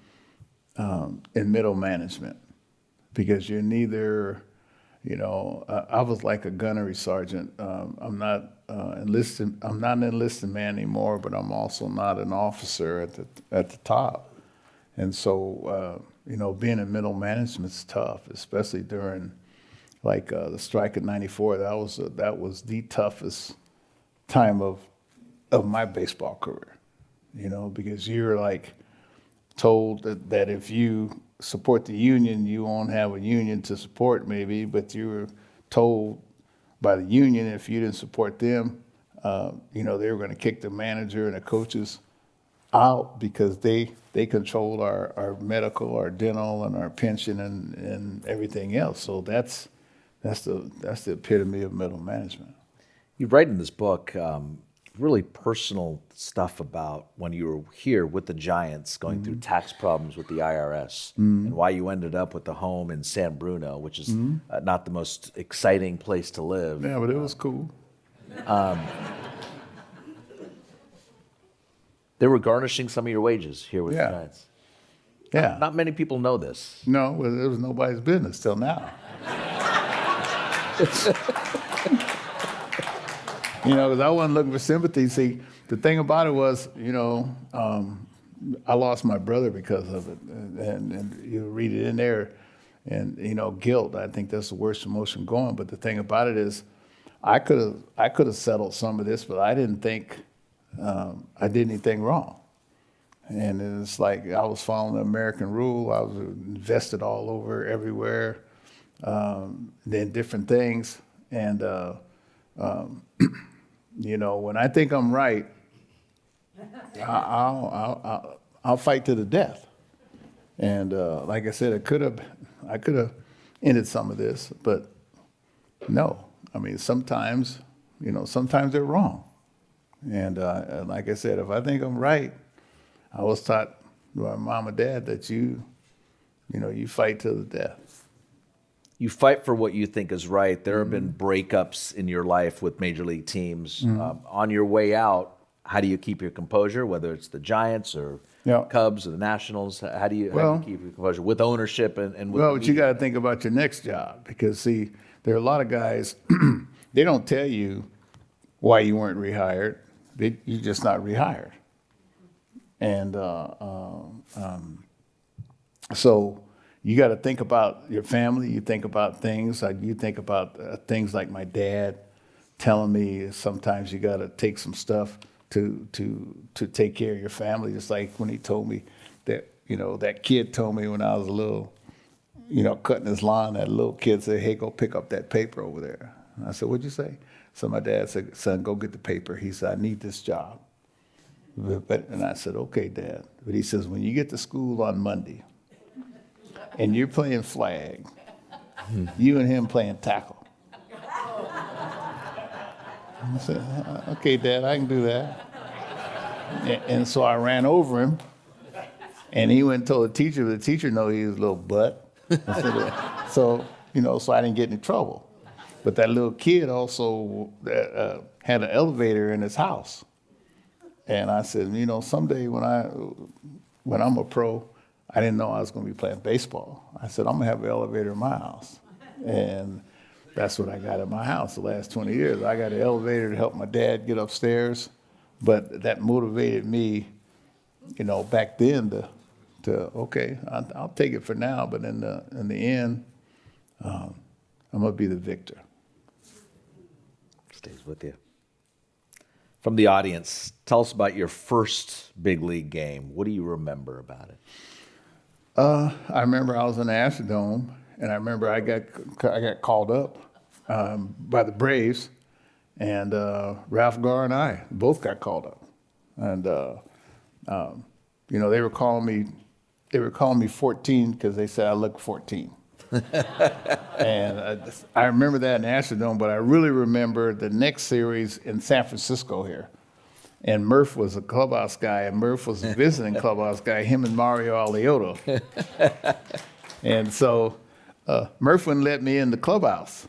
in middle management, because you're neither, you know, I was like a gunnery sergeant. I'm not enlisted. I'm not an enlisted man anymore, but I'm also not an officer at the top. And so, you know, being in middle management is tough, especially during like the strike of '94. That was the toughest time of my baseball career, you know, because you're like told that if you support the union, you won't have a union to support maybe, but you were told by the union if you didn't support them, you know, they were going to kick the manager and the coaches out because they controlled our medical, our dental, and our pension and everything else. So that's the epitome of middle management. You write in this book really personal stuff about when you were here with the Giants going through tax problems with the IRS, and why you ended up with the home in San Bruno, which is not the most exciting place to live. Yeah, but it was cool. They were garnishing some of your wages here with the Yeah. Giants. Yeah. Not many people know this. No, well, it was nobody's business till now. You know, because I wasn't looking for sympathy. See, the thing about it was, you know, I lost my brother because of it, and you read it in there, and you know, guilt. I think that's the worst emotion going. But the thing about it is, I could have settled some of this, but I didn't think I did anything wrong. And it's like I was following the American rule. I was invested all over, everywhere, then different things. And, you know, when I think I'm right, I'll fight to the death. And like I said, I could have ended some of this, but no. I mean, sometimes they're wrong. And like I said, if I think I'm right, I was taught by mom and dad that you fight to the death. You fight for what you think is right. There have been breakups in your life with major league teams. On your way out, how do you keep your composure, whether it's the Giants or Yeah. Cubs or the Nationals? How do you keep your composure with ownership and with Well, the but you media? got to think about your next job because, see, there are a lot of guys, they don't tell you why you weren't rehired. You're just not rehired. And so you got to think about your family. You think about things like things like my dad telling me sometimes you got to take some stuff to take care of your family. Just like when he told me that, that kid told me when I was a little, cutting his lawn, that little kid said, "Hey, go pick up that paper over there." And I said, "What'd you say?" So my dad said, "Son, go get the paper." He said, "I need this job." And I said, "Okay, Dad." But he says, "When you get to school on Monday and you're playing flag, you and him playing tackle." I said, "Okay, Dad, I can do that." And so I ran over him, and he went and told the teacher, but the teacher know he was a little butt. So I didn't get in trouble. But that little kid also had an elevator in his house. And I said, someday when I'm a pro, I didn't know I was going to be playing baseball. I said, I'm going to have an elevator in my house. And that's what I got in my house the last 20 years. I got an elevator to help my dad get upstairs. But that motivated me, back then to okay, I'll take it for now, but in the end, I'm going to be the victor. Stays with you. From the audience, tell us about your first big league game. What do you remember about it? I remember I was in the Astrodome, and I remember I got called up by the Braves, and Ralph Garr and I both got called up, and they were calling me 14 because they said I looked 14. And I remember that in the Astrodome, but I really remember the next series in San Francisco here. And Murph was a clubhouse guy, and Murph was a visiting clubhouse guy, him and Mario Alioto. And so Murph wouldn't let me in the clubhouse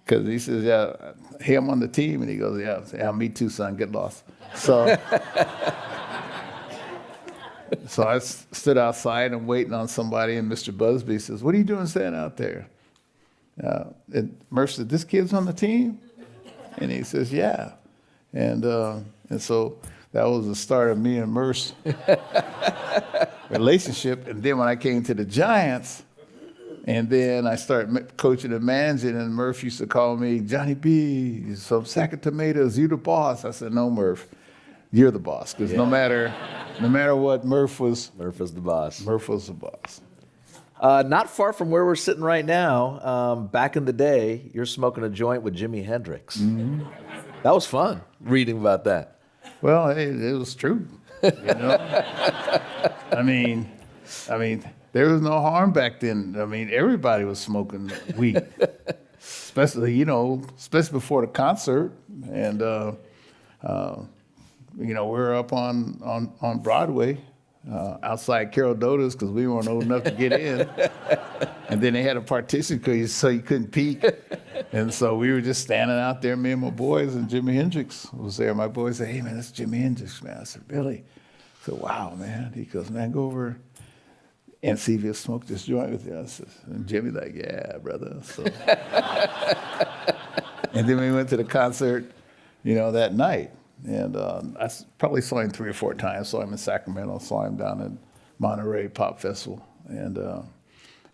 because he says, "Yeah, hey, I'm on the team." And he goes, "Yeah, me too, son, get lost." So I stood outside and waiting on somebody, and Mr. Busby says, "What are you doing standing out there?" And Murph said, "This kid's on the team?" And he says, "Yeah." And so that was the start of me and Murph's relationship. And then when I came to the Giants, and then I started coaching and managing, and Murph used to call me, "Johnny B, some sack of tomatoes, you the boss." I said, "No, Murph, you're the boss." Because no matter what, Murph was the boss. Murph was the boss. Not far from where we're sitting right now, back in the day, you're smoking a joint with Jimi Hendrix. Mm-hmm. That was fun, reading about that. Well, it was true. I mean, there was no harm back then. I mean, everybody was smoking weed, especially before the concert. And we were up on Broadway, outside Carol Dota's because we weren't old enough to get in. And then they had a partition so you couldn't peek. And so we were just standing out there, me and my boys, and Jimi Hendrix was there. My boy said, "Hey, man, that's Jimi Hendrix, man." I said, "Really?" I said, "Wow, man." He goes, "Man, go over and see if he'll smoke this joint with you." I said, and Jimmy like, "Yeah, brother." So, and then we went to the concert, that night. And I probably saw him 3 or 4 times. Saw him in Sacramento. Saw him down in Monterey Pop Festival. And,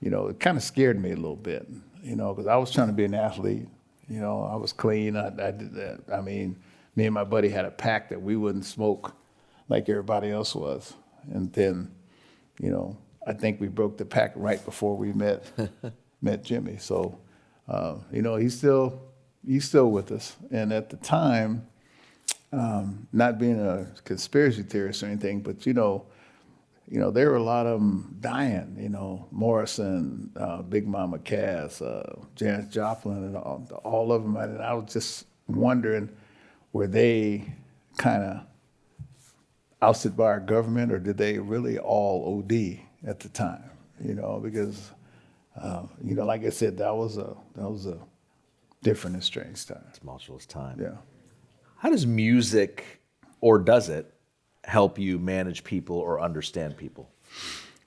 it kind of scared me a little bit, because I was trying to be an athlete. I was clean. I did that. I mean, me and my buddy had a pact that we wouldn't smoke like everybody else was. And then, I think we broke the pact right before we met Jimmy. So, he's still with us. And at the time, not being a conspiracy theorist or anything, but there were a lot of them dying. Morrison, Big Mama Cass, Janis Joplin, and all of them. And I was just wondering, were they kind of ousted by our government, or did they really all OD at the time? Because like I said, that was a different and strange time. Tumultuous time. Yeah. How does music, or does it, help you manage people or understand people?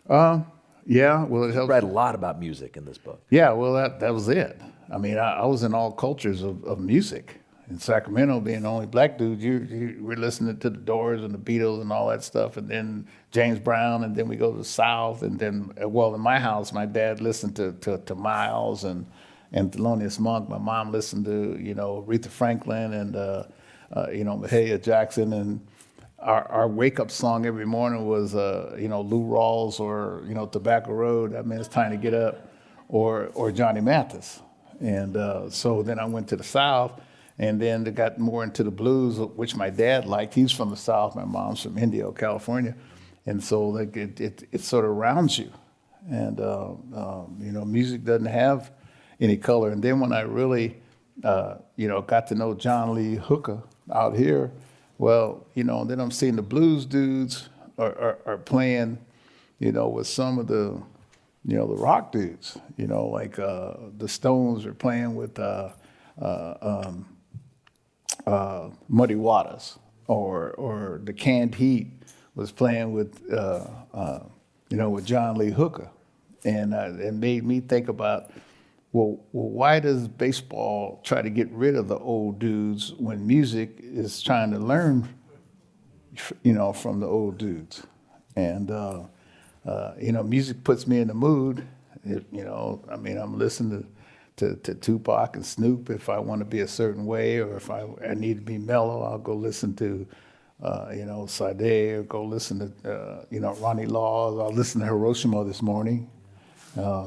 Yeah, well, it helps. I read a lot about music in this book. Yeah, well, that was it. I mean, I was in all cultures of music. In Sacramento, being the only black dude, you were listening to the Doors and the Beatles and all that stuff, and then James Brown, and then we go to the South, and then, well, in my house, my dad listened to Miles and Thelonious Monk. My mom listened to, Aretha Franklin and, Mahalia Jackson, and our wake-up song every morning was, Lou Rawls or, Tobacco Road, that means it's time to get up, or Johnny Mathis. And so then I went to the South, and then they got more into the blues, which my dad liked. He's from the South. My mom's from Indio, California. And so it sort of rounds you. And, music doesn't have any color. And then when I really, got to know John Lee Hooker out here, well, then I'm seeing the blues dudes are playing, with some of the, the rock dudes, like the Stones are playing with Muddy Waters, or the Canned Heat was playing with, with John Lee Hooker. And it made me think about, well, why does baseball try to get rid of the old dudes when music is trying to learn, from the old dudes? And, music puts me in the mood. I'm listening to Tupac and Snoop if I want to be a certain way, or if I need to be mellow, I'll go listen to, Sade, or go listen to, Ronnie Laws. I'll listen to Hiroshima this morning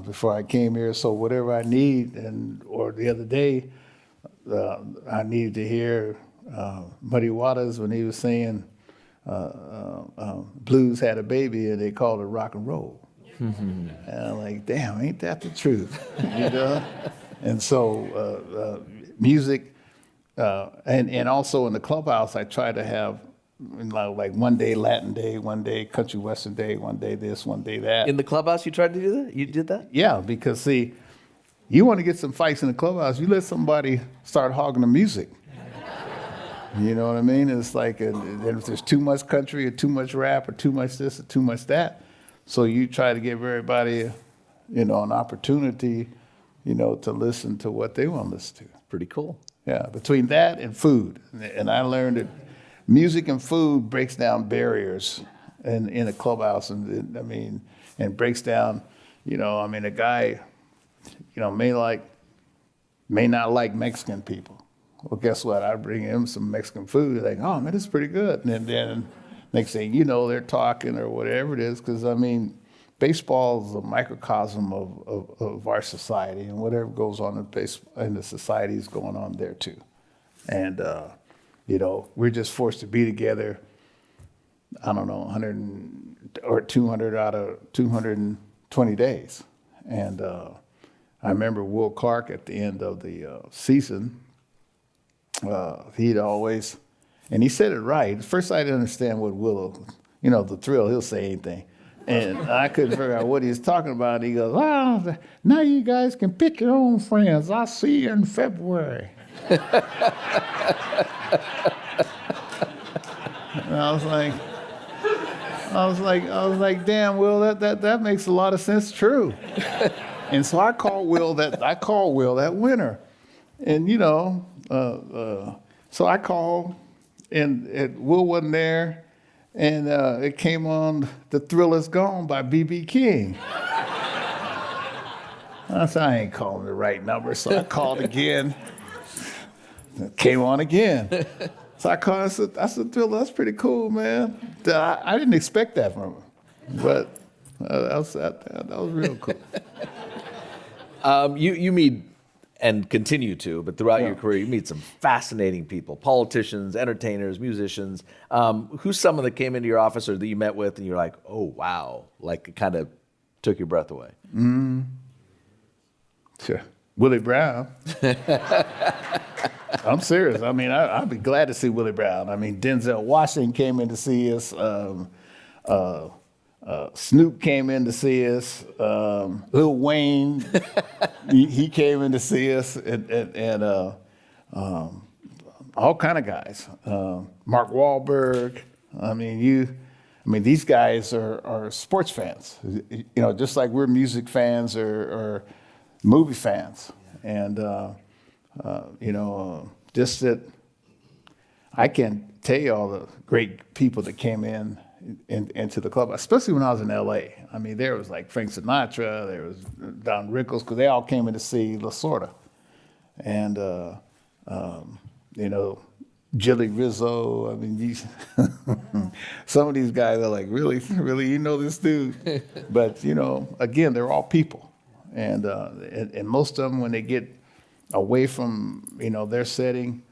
before I came here. So whatever I need, or the other day, I needed to hear Muddy Waters when he was saying blues had a baby and they called it rock and roll. And I'm like, damn, ain't that the truth? And so music, and also in the clubhouse, I try to have like one day Latin day, one day country western day, one day this, one day that. In the clubhouse, you tried to do that? You did that? Yeah, because see, you want to get some fights in the clubhouse, you let somebody start hogging the music. You know what I mean? It's like, and if there's too much country or too much rap or too much this or too much that, so you try to give everybody, an opportunity, to listen to what they want to listen to. Pretty cool. Yeah, between that and food. And I learned that music and food breaks down barriers in a clubhouse. And breaks down, a guy, may not like Mexican people. Well, guess what? I bring him some Mexican food. They're like, oh, man, this is pretty good. And then next thing you know, they're talking or whatever it is. Because, baseball is a microcosm of our society. And whatever goes on in the society is going on there, too. And, we're just forced to be together, I don't know, 100 or 200 out of 220 days. And I remember Will Clark at the end of the season, he'd always, and he said it right. First, I didn't understand what Will, the Thrill, he'll say anything. And I couldn't figure out what he was talking about. He goes, well, now you guys can pick your own friends. I'll see you in February. And I was like, damn, Will, that makes a lot of sense. True. And so I called Will that winter. And, so I called, and Will wasn't there, and it came on "The Thrill Is Gone" by B.B. King. I said, I ain't calling the right number, so I called again. It came on again. So I called, I said, Thrill, that's pretty cool, man. I didn't expect that from him, but that was real cool. You meet and continue to, but throughout your career, you meet some fascinating people, politicians, entertainers, musicians. Who's someone that came into your office or that you met with and you're like, oh, wow, like it kind of took your breath away? Sure. Willie Brown. I'm serious. I mean, I'd be glad to see Willie Brown. I mean, Denzel Washington came in to see us. Snoop came in to see us. Lil Wayne, he came in to see us, and all kind of guys. Mark Wahlberg. I mean, these guys are sports fans. You know, just like we're music fans or movie fans, and just that I can't tell you all the great people that came into the club, especially when I was in L.A. I mean, there was like Frank Sinatra, there was Don Rickles, because they all came in to see Lasorda, and Jilly Rizzo. I mean, some of these guys are like, really, you know this dude, but again, they're all people, and most of them, when they get away from their setting,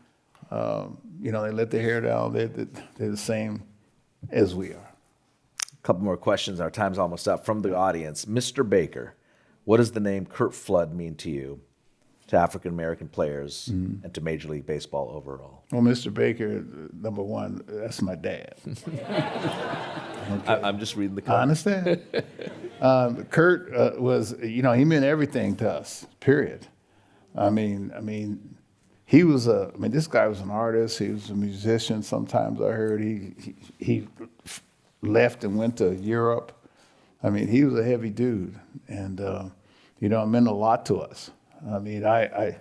they let their hair down. They're the same as we are. A couple more questions. Our time's almost up. From the audience, Mr. Baker, what does the name Curt Flood mean to you, to African American players, and to Major League Baseball overall? Well, Mr. Baker, number one, that's my dad. I'm just reading the I comments. understand. Kurt was, he meant everything to us. Period. I mean, he was this guy was an artist. He was a musician. Sometimes I heard he left and went to Europe. I mean, he was a heavy dude, and it meant a lot to us. I mean, I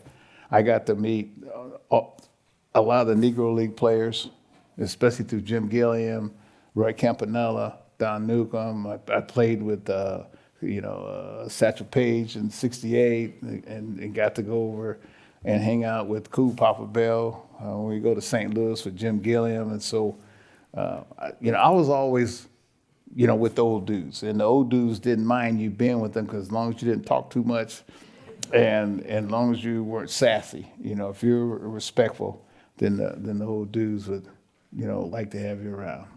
got to meet a lot of the Negro League players, especially through Jim Gilliam, Roy Campanella, Don Newcomb. I played with Satchel Paige in '68, and got to go over and hang out with Cool Papa Bell when we go to St. Louis with Jim Gilliam. And so, I was always, with the old dudes. And the old dudes didn't mind you being with them, because as long as you didn't talk too much and as long as you weren't sassy, if you're respectful, then the old dudes would, like to have you around.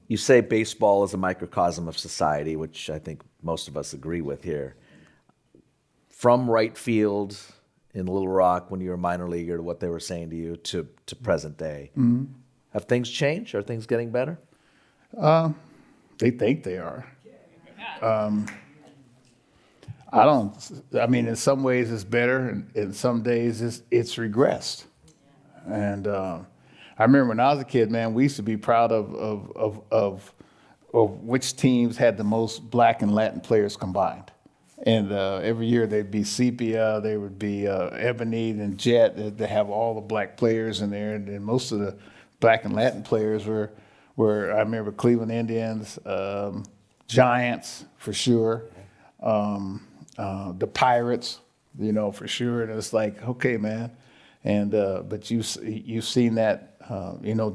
You say baseball is a microcosm of society, which I think most of us agree with here. From right field in Little Rock when you were a minor leaguer to what they were saying to you to present day, have things changed? Are things getting better? They think they are. In some ways it's better, and in some days it's regressed. And I remember when I was a kid, man, we used to be proud of which teams had the most black and Latin players combined. And every year they'd be Sepia, there would be Ebony and Jet. They have all the black players in there, and most of the black and Latin players were I remember Cleveland Indians, Giants for sure, the Pirates, for sure. And it's like, okay, man, and but you've seen that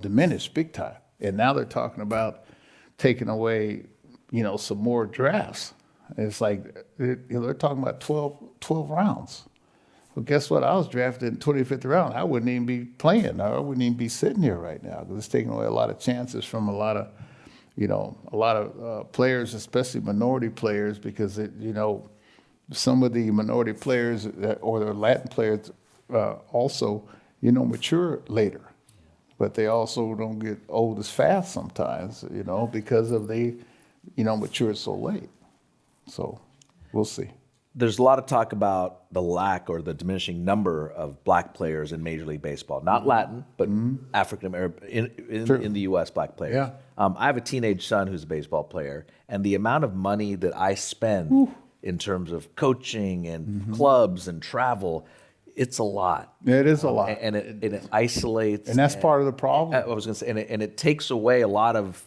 diminish big time, and now they're talking about taking away some more drafts. It's like, they're talking about 12 rounds. Well, guess what? I was drafted in 25th round. I wouldn't even be playing. I wouldn't even be sitting here right now, because it's taking away a lot of chances from a lot of players, especially minority players, because some of the minority players or the Latin players also mature later, but they also don't get old as fast sometimes, because of they mature so late. So we'll see. There's a lot of talk about the lack or the diminishing number of black players in Major League Baseball. Not Latin, but African American in the U.S. black players. Yeah. I have a teenage son who's a baseball player, and the amount of money that I spend in terms of coaching and clubs and travel, it's a lot. It is a lot, and it isolates. And that's part of the problem. I was going to say, and it takes away a lot of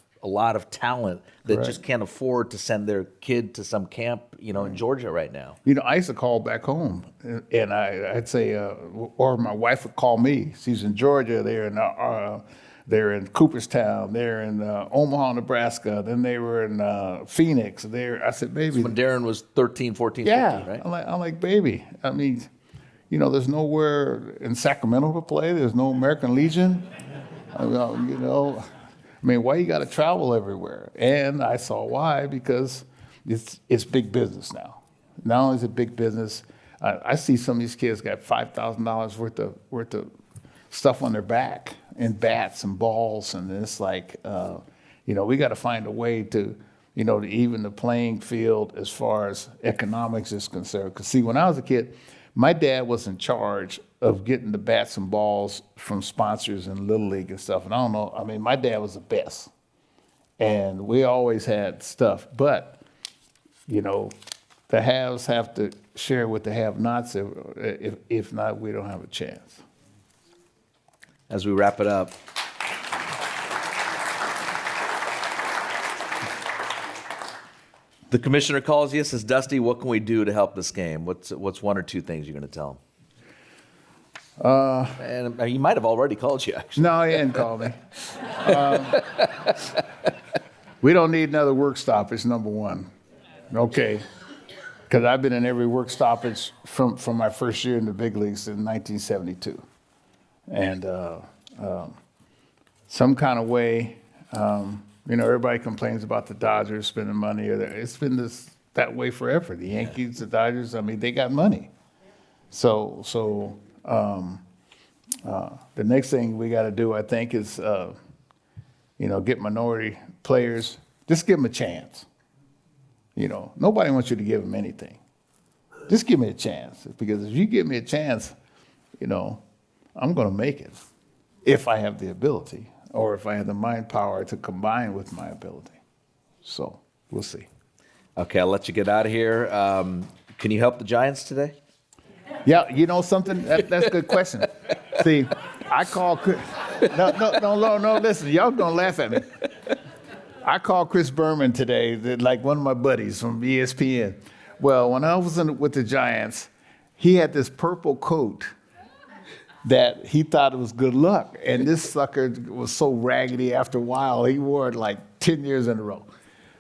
talent that just can't afford to send their kid to some camp, in Georgia right now. I used to call back home, and I'd say, or my wife would call me. She's in Georgia there, and they're in Cooperstown, they're in Omaha, Nebraska, then they were in Phoenix. I said, baby. When Darren was 13, 14, Yeah, 15, right? I'm like, baby. I mean, there's nowhere in Sacramento to play. There's no American Legion. Why you got to travel everywhere? And I saw why, because it's big business now. Not only is it big business, I see some of these kids got $5,000 worth of stuff on their back and bats and balls, and it's like, we got to find a way to even the playing field as far as economics is concerned. Because see, when I was a kid, my dad was in charge of getting the bats and balls from sponsors in Little League and stuff. And I don't know, my dad was the best. And we always had stuff. But, the haves have to share with the have-nots. If not, we don't have a chance. As we wrap it up, the commissioner calls you, says, Dusty, what can we do to help this game? What's one or two things you're going to tell him? And he might have already called you, actually. No, he hadn't called me. We don't need another work stoppage, number one. Okay. Because I've been in every work stoppage from my first year in the big leagues in 1972. And some kind of way, everybody complains about the Dodgers spending money. It's been that way forever. The Yankees, the Dodgers, they got money. So the next thing we got to do, I think, is, get minority players. Just give them a chance. Nobody wants you to give them anything. Just give me a chance. Because if you give me a chance, I'm going to make it if I have the ability or if I have the mind power to combine with my ability. So we'll see. Okay, I'll let you get out of here. Can you help the Giants today? Yeah, something? That's a good question. See, I called Chris. No, listen, y'all going to laugh at me. I called Chris Berman today, like one of my buddies from ESPN. Well, when I was with the Giants, he had this purple coat that he thought it was good luck. And this sucker was so raggedy after a while, he wore it like 10 years in a row.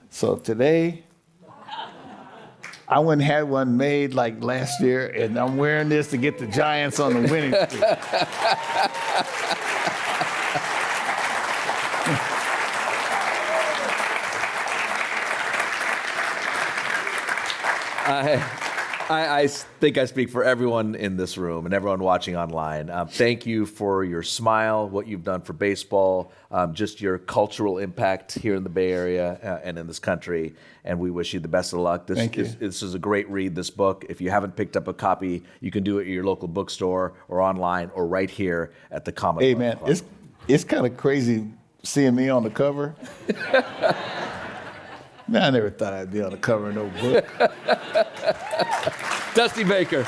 So today, I went and had one made like last year, and I'm wearing this to get the Giants on the winning streak. I think I speak for everyone in this room and everyone watching online. Thank you for your smile, what you've done for baseball, just your cultural impact here in the Bay Area and in this country. And we wish you the best of luck. Thank you. This is a great read, this book. If you haven't picked up a copy, you can do it at your local bookstore or online or right here at the Comic Book Hey, man, Club. it's kind of crazy seeing me on the cover. Man, I never thought I'd be on the cover of no book. Dusty Baker.